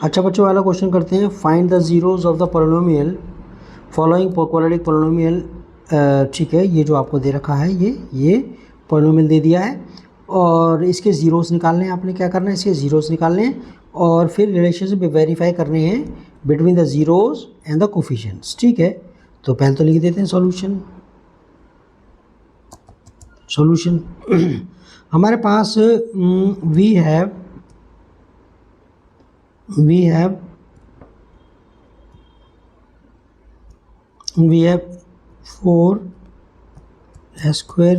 अच्छा बच्चों, वाला क्वेश्चन करते हैं। Find the zeros of the polynomial following quadratic polynomial. ठीक है, ये जो आपको दे रखा है ये पोलिनोमियल दे दिया है और इसके ज़ीरोस निकालने हैं। आपने क्या करना है, इसके ज़ीरोस निकालने हैं और फिर रिलेशनशिप वेरीफाई करने हैं between the zeros and the coefficients. ठीक है, तो पहले तो लिख देते हैं सॉल्यूशन। हमारे पास we have 4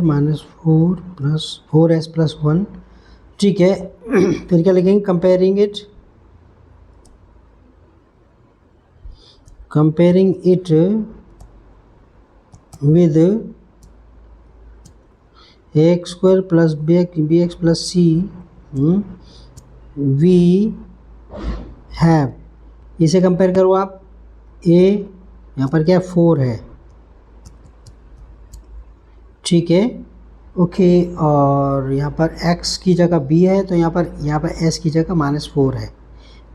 minus 4s plus 1। ठीक है, फिर क्या लिखेंगे, comparing it with ax² plus bx plus c we have. इसे कंपेयर करो आप, a यहाँ पर क्या है 4 है। ठीक है, ओके, और यहाँ पर x की जगह b है तो यहाँ पर s की जगह -4 है।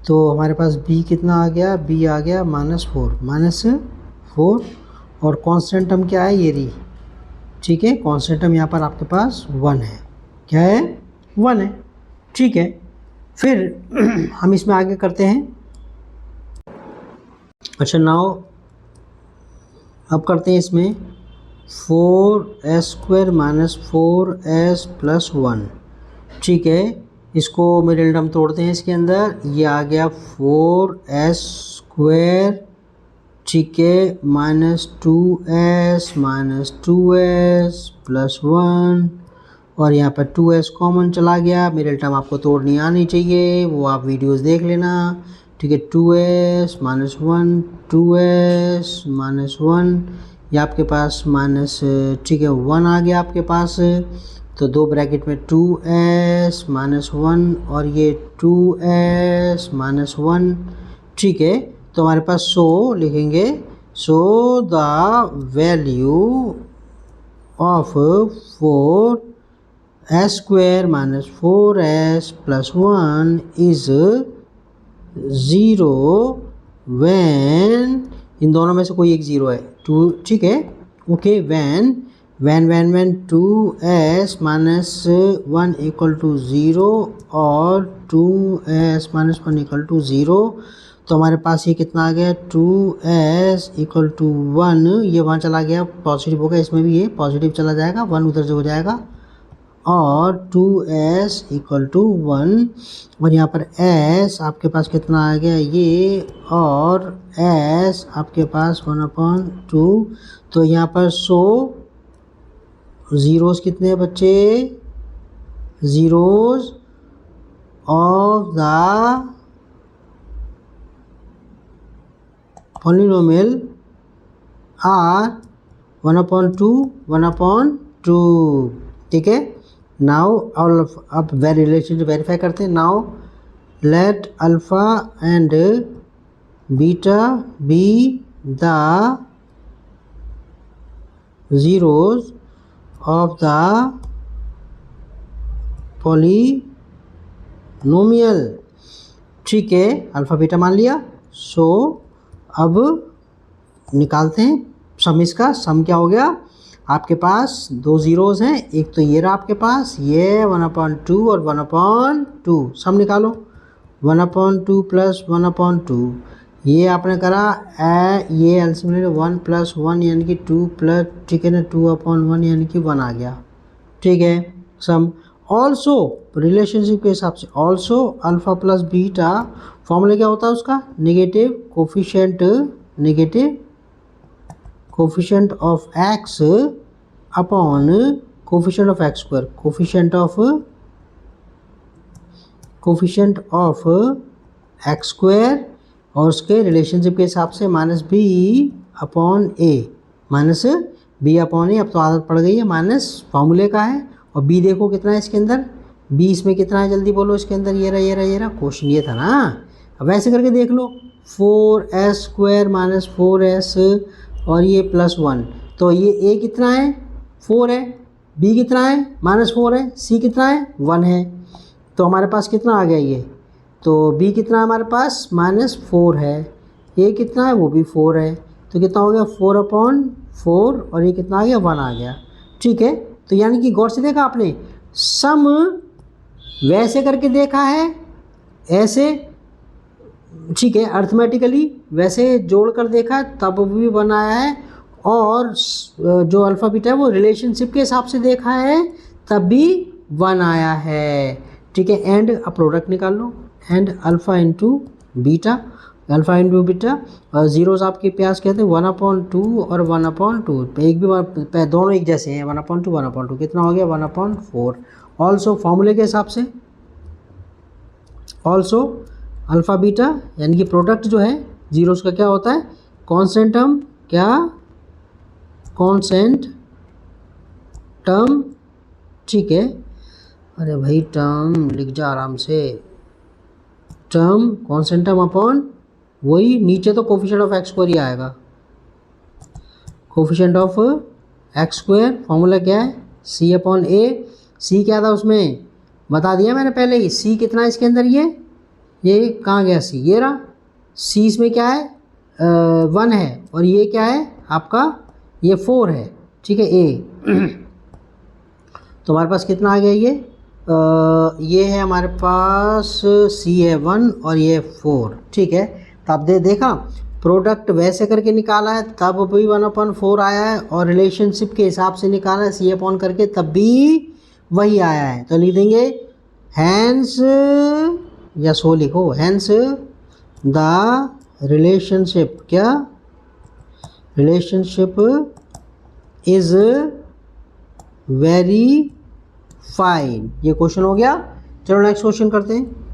तो हमारे पास b कितना आ गया, b आ गया -4 और कांस्टेंट टर्म क्या है, ये रही। ठीक है, कांस्टेंट टर्म यहाँ पर आपके पास 1 है। क्या है, 1 है। ठीक है, फिर हम इसमें आगे करते हैं। अच्छा, नाउ अब करते हैं इसमें 4s² माइनस 4s प्लस 1। ठीक है, इसको मिडिल टर्म तोड़ते हैं इसके अंदर। ये आ गया 4s², ठीक है, -2s प्लस 1 और यहाँ पर 2s कॉमन चला गया। मिडिल टर्म आपको तोड़नी आनी चाहिए, वो आप वीडियोस देख लेना। ठीक है, 2s माइनस 1, 2s माइनस 1, ये आपके पास माइनस, ठीक है, 1 आ गया आपके पास। तो दो ब्रैकेट में 2s माइनस 1 और ये 2s माइनस 1। ठीक है, तो हमारे पास सो लिखेंगे, so the value of 4s² minus 4s plus 1 is 0 when, इन दोनों में से कोई एक 0 है, 2। ठीक है, okay, when 2s minus 1 equal to 0 और 2s माइनस 1 इक्वल टू 0। तो हमारे पास ये कितना आ गया, 2s इक्वल टू 1। ये वहाँ चला गया, पॉजिटिव होगा, इसमें भी ये पॉजिटिव चला जाएगा, 1 उधर से हो जाएगा और 2s इक्वल टू 1 और यहाँ पर s आपके पास कितना आ गया ये, और s आपके पास 1/2। तो यहाँ पर ज़ीरोस कितने हैं बच्चे, zeros of the polynomial are 1/2। ठीक है, नाउ अब रिलेशन वेरीफाई करते हैं। Now let alpha and beta be the zeros of the polynomial. ठीक है, अल्फा बीटा मान लिया। सो अब निकालते हैं सम। इसका सम क्या हो गया, आपके पास दो ज़ीरोज़ हैं, एक तो ये रहा आपके पास, ये 1/2 और 1/2। सम निकालो, 1/2 प्लस 1/2, ये आपने करा ये एलसीएम 1 प्लस 1 यानी कि 2 प्लस, ठीक है ना, 2/1 यानी कि 1 आ गया। ठीक है, सम ऑल्सो रिलेशनशिप के हिसाब से also alpha plus beta, formula क्या होता है उसका, negative coefficient of x upon coefficient of x², coefficient of x² और उसके रिलेशनशिप के हिसाब से -b/a, अब तो आदत पड़ गई है, माइनस फार्मूले का है। और b देखो कितना है इसके अंदर, b इसमें कितना है, जल्दी बोलो, इसके अंदर ये रहा क्वेश्चन ये था ना। अब ऐसे करके देख लो, 4s² माइनस 4s और ये प्लस 1, तो ये a कितना है, 4 है, b कितना है, -4 है, c कितना है, 1 है। तो हमारे पास कितना आ गया ये, तो बी कितना है हमारे पास -4 है, ए कितना है वो भी 4 है, तो कितना हो गया 4/4 और ये कितना आ गया 1 आ गया। ठीक है, तो यानी कि गौर से देखा आपने, सम वैसे करके देखा है ऐसे, ठीक है, अर्थमेटिकली वैसे जोड़कर देखा तब भी बनाया है, और जो अल्फ़ा बीटा है वो रिलेशनशिप के हिसाब से देखा है तब भी 1 आया है। ठीक है, एंड अब प्रोडक्ट निकाल लो, and alpha into beta, alpha into beta, और जीरोस आपके प्यास कहते हैं 1/2 और 1/2, एक भी दोनों एक जैसे हैं, 1/2 1/2 कितना हो गया 1/4। ऑल्सो फॉर्मूले के हिसाब से, ऑल्सो अल्फ़ा बीटा यानी कि प्रोडक्ट जो है जीरोस का क्या होता है कांस्टेंट टर्म, क्या कांस्टेंट टर्म। ठीक है, अरे भाई टर्म लिख जा आराम से, टर्म कांस्टेंट टर्म अपॉन वही नीचे तो कोफिशिएंट ऑफ एक्स स्क्वायर ही आएगा, coefficient of x square. Formula क्या है C/A, सी क्या था उसमें बता दिया मैंने पहले ही, सी कितना है इसके अंदर, ये कहाँ गया सी, ये रहा सी, इसमें क्या है 1 है, और ये क्या है आपका ये 4 है। ठीक है, ए तो हमारे पास कितना आ गया ये है हमारे पास सी है 1 और ये 4। ठीक है, तो आप देखा प्रोडक्ट वैसे करके निकाला है तब भी 1/4 आया है, और रिलेशनशिप के हिसाब से निकाला है C/, करके तब भी वही आया है। तो लिख देंगे हैंस, या सो लिखो, हैंस द रिलेशनशिप, क्या रिलेशनशिप इज वेरी फाइन। ये क्वेश्चन हो गया। चलो नेक्स्ट क्वेश्चन करते हैं।